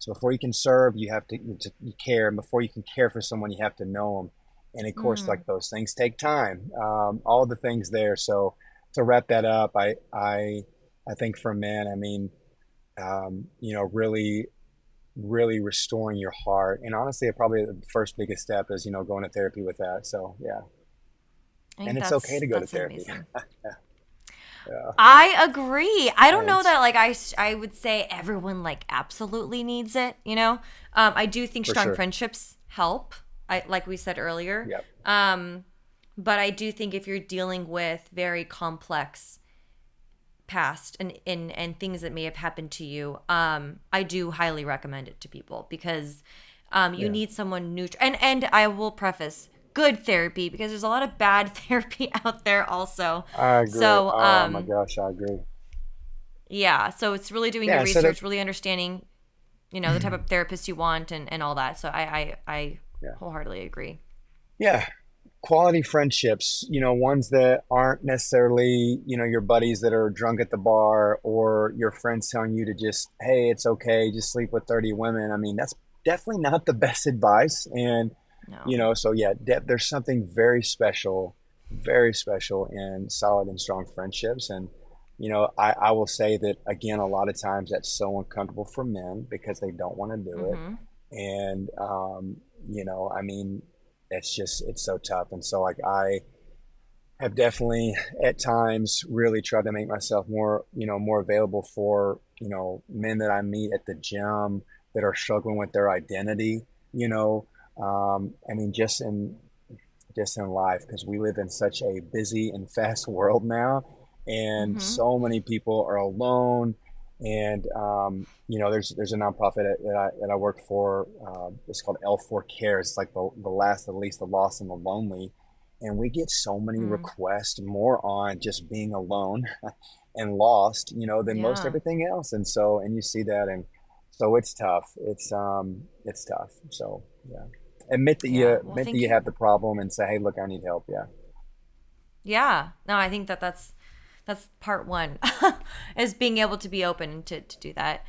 So before you can serve, you have you care, and before you can care for someone, you have to know them. And of course, Mm. like those things take time. All the things there. So to wrap that up, I think for men, I mean, really really restoring your heart. And honestly, probably the first biggest step is, going to therapy with that. So yeah. I And think it's okay to go to that's therapy. amazing. Yeah. I agree. I don't know Thanks. that like I would say everyone like absolutely needs it, you know? I do think For strong sure. friendships help. I like we said earlier. Yep. Um but I do think if you're dealing with very complex past and things that may have happened to you, I do highly recommend it to people because you Yeah. need someone neutral. And I will preface good therapy because there's a lot of bad therapy out there also. I agree. So Oh my gosh, I agree. yeah, so it's really doing your Yeah. So research, really understanding, the type of therapist you want and all that. So I yeah. wholeheartedly agree. Yeah. Quality friendships, ones that aren't necessarily, your buddies that are drunk at the bar or your friends telling you to just, hey, it's okay, just sleep with 30 women. I mean, that's definitely not the best advice. And, No. so yeah, there's something very special in solid and strong friendships. And, I will say that again, a lot of times that's so uncomfortable for men because they don't want to do it. Mhm. And, I mean, it's so tough. And so like I have definitely at times really tried to make myself more available for, men that I meet at the gym that are struggling with their identity, you know. I mean, just in life, because we live in such a busy and fast world now, and Mhm. so many people are alone. And there's a nonprofit that I work for. It's called L4 Cares. It's like the last, the least, the lost, and the lonely. And we get so many Mm. requests more on just being alone and lost, than most Yeah. everything else. And so, and you see that, and so it's tough. It's tough. So yeah, admit that you Yeah. Well, admit that thank you you. have the problem and say, hey, look, I need help. Yeah, Yeah. No, I think that's part one is being able to be open to do that.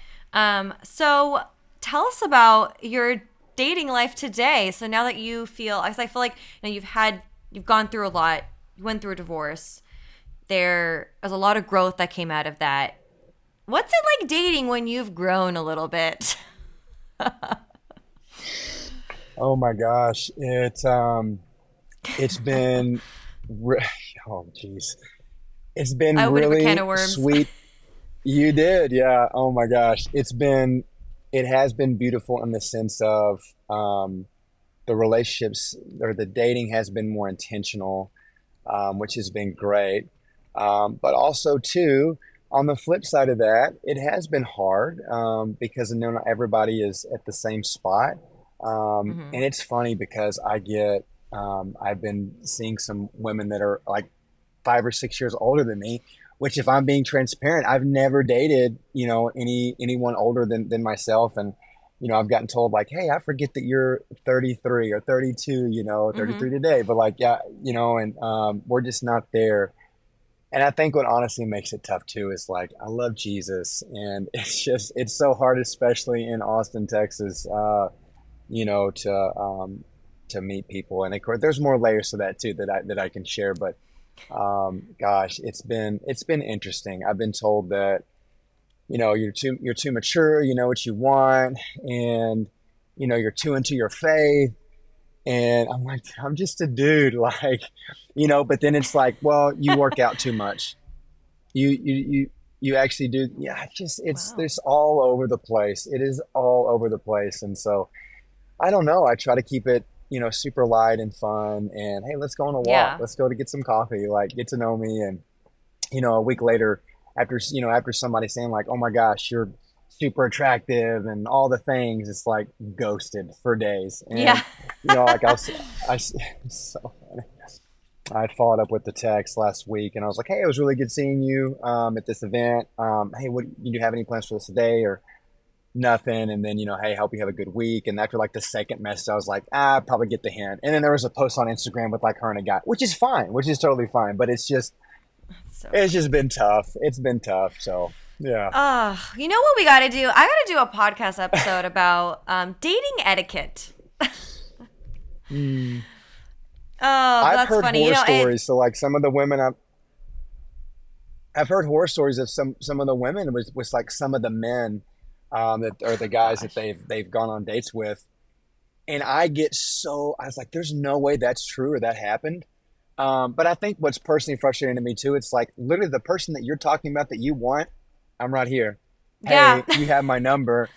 So tell us about your dating life today. So now that you feel, I feel like you've gone through a lot. You went through a divorce. There's a lot of growth that came out of that. What's it like dating when you've grown a little bit? oh my gosh, it's been re- oh geez, it's I been opened up a can really of worms. sweet. You did, yeah. Oh my gosh, it has been beautiful in the sense of, the relationships or the dating has been more intentional, which has been great. But also, too, on the flip side of that, it has been hard, because not everybody is at the same spot. Hmm. And it's funny because I've been seeing some women that are like 5 or 6 years older than me. Which, if I'm being transparent, I've never dated, anyone older than myself. And I've gotten told like, hey, I forget that you're 33 or 32, 33 Hmm. today, but like, yeah, and we're just not there. And I think what honestly makes it tough too is like, I love Jesus, and it's so hard, especially in Austin, Texas, to to meet people. And of course, there's more layers to that too that I can share. But gosh, it's been interesting. I've been told that you're too mature, you know what you want, and you're too into your faith. And I'm like, I'm just a dude, like, but then it's like, well, you work out too much. You actually do. Yeah, it's Wow. there's all over the place. It is all over the place. And so I don't know. I try to keep it, super light and fun. And hey, let's go on a walk. Yeah. Let's go to get some coffee, like get to know me. And, a week later, after somebody saying like, oh my gosh, you're super attractive and all the things, it's like ghosted for days. Yeah. And, like so funny. I followed up with the text last week, and I was like, "Hey, it was really good seeing you at this event. Hey, what do you have any plans for this today or nothing?" And then, "Hey, hope you have a good week." And after like the second message, I was like, "Ah, probably get the hint." And then there was a post on Instagram with like her and a guy, which is fine, which is totally fine. But So it's funny. just been tough. It's been tough. So yeah. You know what we got to do? I got to do a podcast episode about dating etiquette. Mm. Oh, I've that's heard funny. horror stories. So like some of the women I've heard horror stories of some of the women was like some of the men that or the guys that Gosh. they've gone on dates with. And I was like, there's no way that's true or that happened. But I think what's personally frustrating to me too, it's like literally the person that you're talking about that you want, I'm right here. Yeah. Hey, you have my number.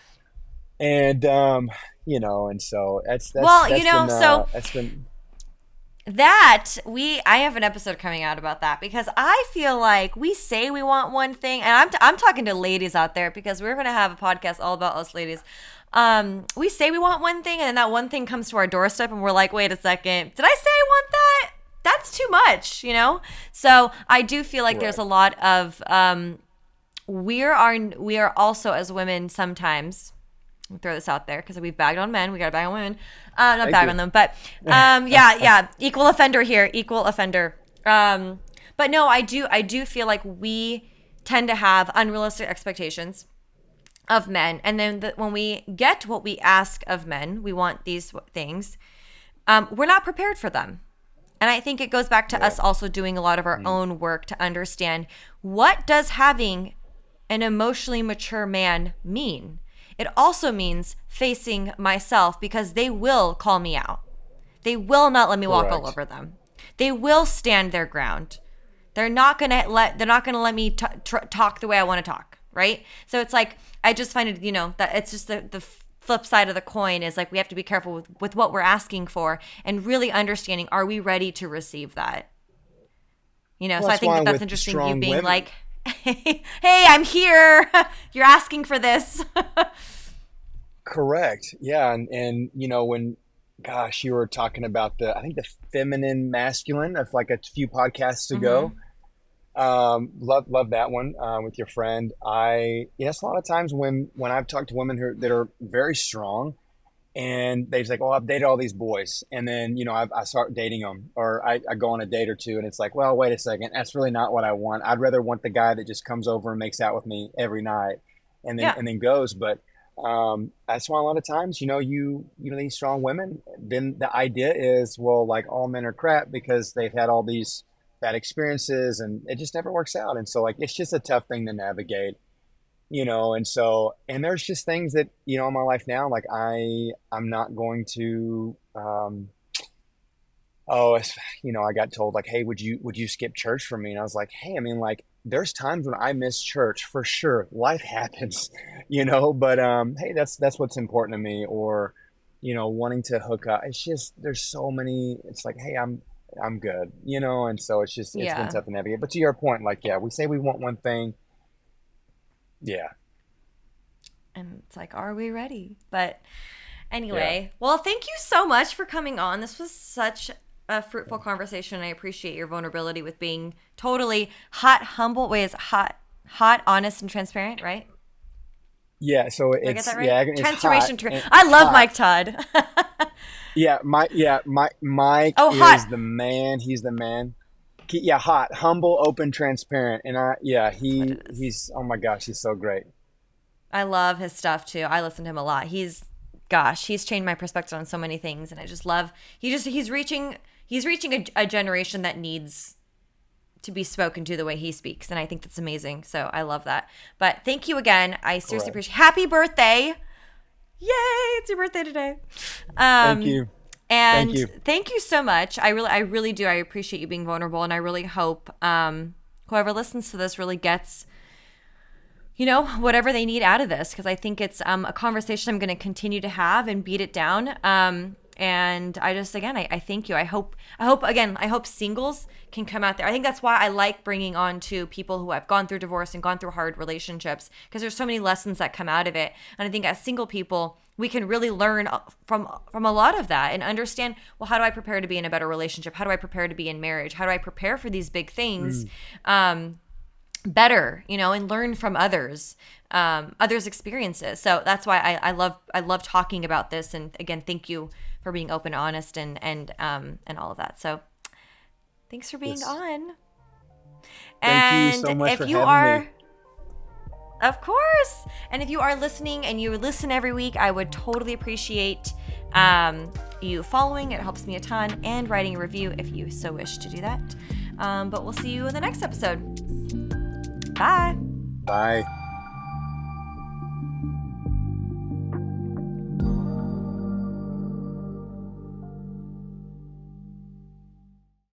And and so Well, so that's been I have an episode coming out about that because I feel like we say we want one thing, and I'm talking to ladies out there because we're gonna have a podcast all about us ladies. We say we want one thing, and then that one thing comes to our doorstep, and we're like, wait a second, did I say I want that? That's too much, you know. So I do feel like there's a correct. lot of we are also as women sometimes. Throw this out there because we've bagged on men. We got to bag on women. Not Thank bag you. on them, but yeah. Equal offender here. Equal offender. But no, I do feel like we tend to have unrealistic expectations of men, and then when we get what we ask of men, we want these things. We're not prepared for them. And I think it goes back to Yeah. us also doing a lot of our Mm. own work to understand what does having an emotionally mature man mean? It also means facing myself because they will call me out. They will not let me walk all Correct. over them. They will stand their ground. They're not going to let me talk the way I want to talk, right? So it's like I just find it, that it's just the flip side of the coin is like we have to be careful with what we're asking for and really understanding, are we ready to receive that? Well, So I that's think why that's with interesting, you strong being women, like, hey, I'm here. You're asking for this. correct. Yeah, and when, gosh, you were talking about I think the feminine masculine of like a few podcasts ago. Hmm. Love that one with your friend. Yes, a lot of times when I've talked to women that are very strong, and they're like, "Oh, I've dated all these boys," and then I start dating them, or I go on a date or two, and it's like, "Well, wait a second, that's really not what I want. I'd rather want the guy that just comes over and makes out with me every night, and then Yeah. goes." But that's why a lot of times, these strong women, then the idea is, well, like all men are crap because they've had all these bad experiences, and it just never works out. And so, like, it's just a tough thing to navigate. And so, and there's just things that, in my life now, like I'm not going to, oh, I got told like, hey, would you skip church for me? And I was like, hey, I mean, like, there's times when I miss church for sure. Life happens, but, hey, that's what's important to me. Or, wanting to hook up. It's just, there's so many, it's like, hey, I'm good, and so it's been Yeah. tough to navigate. But to your point, like, yeah, we say we want one thing. Yeah. And it's like, are we ready? But Yeah. anyway, well, thank you so much for coming on. This was such a fruitful conversation. I appreciate your vulnerability with being totally hot, humble. Wait, is it hot, honest, and transparent, right? Yeah, so Did I get it's that right? yeah, it's hot Transformation. and I love hot. Mike Todd. Mike Oh, hot. is the man. He's the man. Yeah, hot, humble, open, transparent, and That's what it is. he's oh my gosh, he's so great. I love his stuff too. I listen to him a lot. He's gosh, he's changed my perspective on so many things, and I just love. He's reaching a generation that needs to be spoken to the way he speaks, and I think that's amazing. So I love that. But thank you again. I seriously appreciate. Happy birthday! Yay! It's your birthday today. Thank you. And thank you so much. I really do. I appreciate you being vulnerable, and I really hope whoever listens to this really gets, whatever they need out of this, because I think it's a conversation I'm going to continue to have and beat it down. And I just, again, I thank you. I hope singles can come out there. I think that's why I like bringing on to people who have gone through divorce and gone through hard relationships, because there's so many lessons that come out of it. And I think as single people, we can really learn from a lot of that and understand, well, how do I prepare to be in a better relationship? How do I prepare to be in marriage? How do I prepare for these big things better, and learn from others' experiences. So that's why I love talking about this. And again, thank you for being open, honest, and all of that. So thanks for being on. Thank you so much for having me. Of course. And if you are listening and you listen every week, I would totally appreciate you following. It helps me a ton, and writing a review if you so wish to do that. But we'll see you in the next episode. Bye. Bye.